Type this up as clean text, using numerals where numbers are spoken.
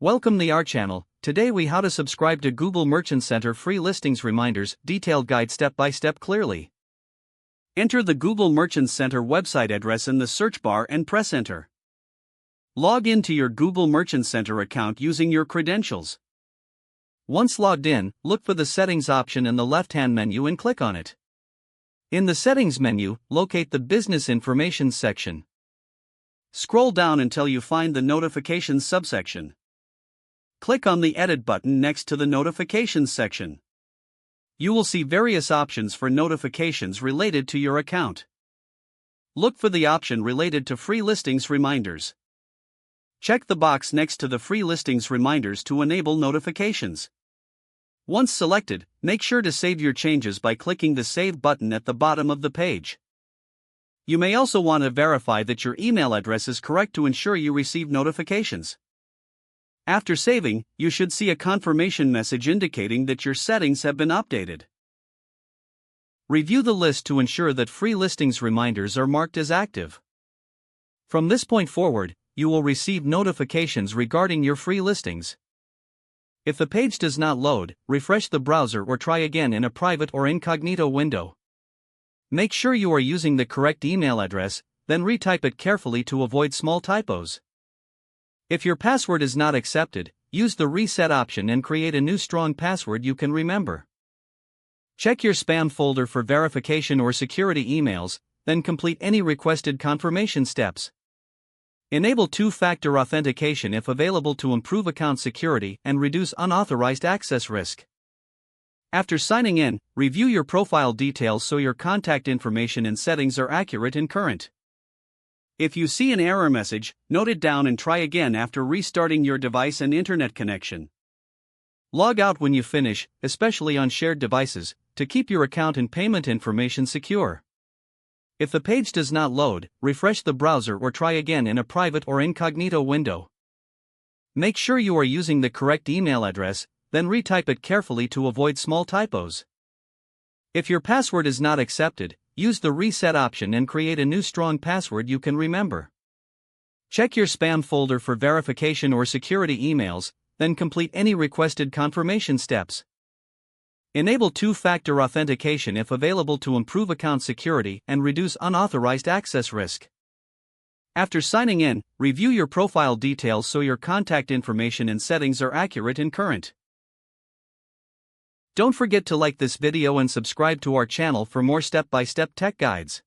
Welcome to our channel. Today we how to subscribe to Google Merchant Center free listings reminders, detailed guide step by step clearly. Enter the Google Merchant Center website address in the search bar and press enter. Log into your Google Merchant Center account using your credentials. Once logged in, look for the settings option in the left-hand menu and click on it. In the settings menu, locate the business information section. Scroll down until you find the notifications subsection. Click on the Edit button next to the Notifications section. You will see various options for notifications related to your account. Look for the option related to free listings reminders. Check the box next to the free listings reminders to enable notifications. Once selected, make sure to save your changes by clicking the Save button at the bottom of the page. You may also want to verify that your email address is correct to ensure you receive notifications. After saving, you should see a confirmation message indicating that your settings have been updated. Review the list to ensure that free listings reminders are marked as active. From this point forward, you will receive notifications regarding your free listings. If the page does not load, refresh the browser or try again in a private or incognito window. Make sure you are using the correct email address, then retype it carefully to avoid small typos. If your password is not accepted, use the reset option and create a new strong password you can remember. Check your spam folder for verification or security emails, then complete any requested confirmation steps. Enable two-factor authentication if available to improve account security and reduce unauthorized access risk. After signing in, review your profile details so your contact information and settings are accurate and current. If you see an error message, note it down and try again after restarting your device and internet connection. Log out when you finish, especially on shared devices, to keep your account and payment information secure. If the page does not load, refresh the browser or try again in a private or incognito window. Make sure you are using the correct email address, then retype it carefully to avoid small typos. If your password is not accepted, use the reset option and create a new strong password you can remember. Check your spam folder for verification or security emails, then complete any requested confirmation steps. Enable two-factor authentication if available to improve account security and reduce unauthorized access risk. After signing in, review your profile details so your contact information and settings are accurate and current. Don't forget to like this video and subscribe to our channel for more step-by-step tech guides.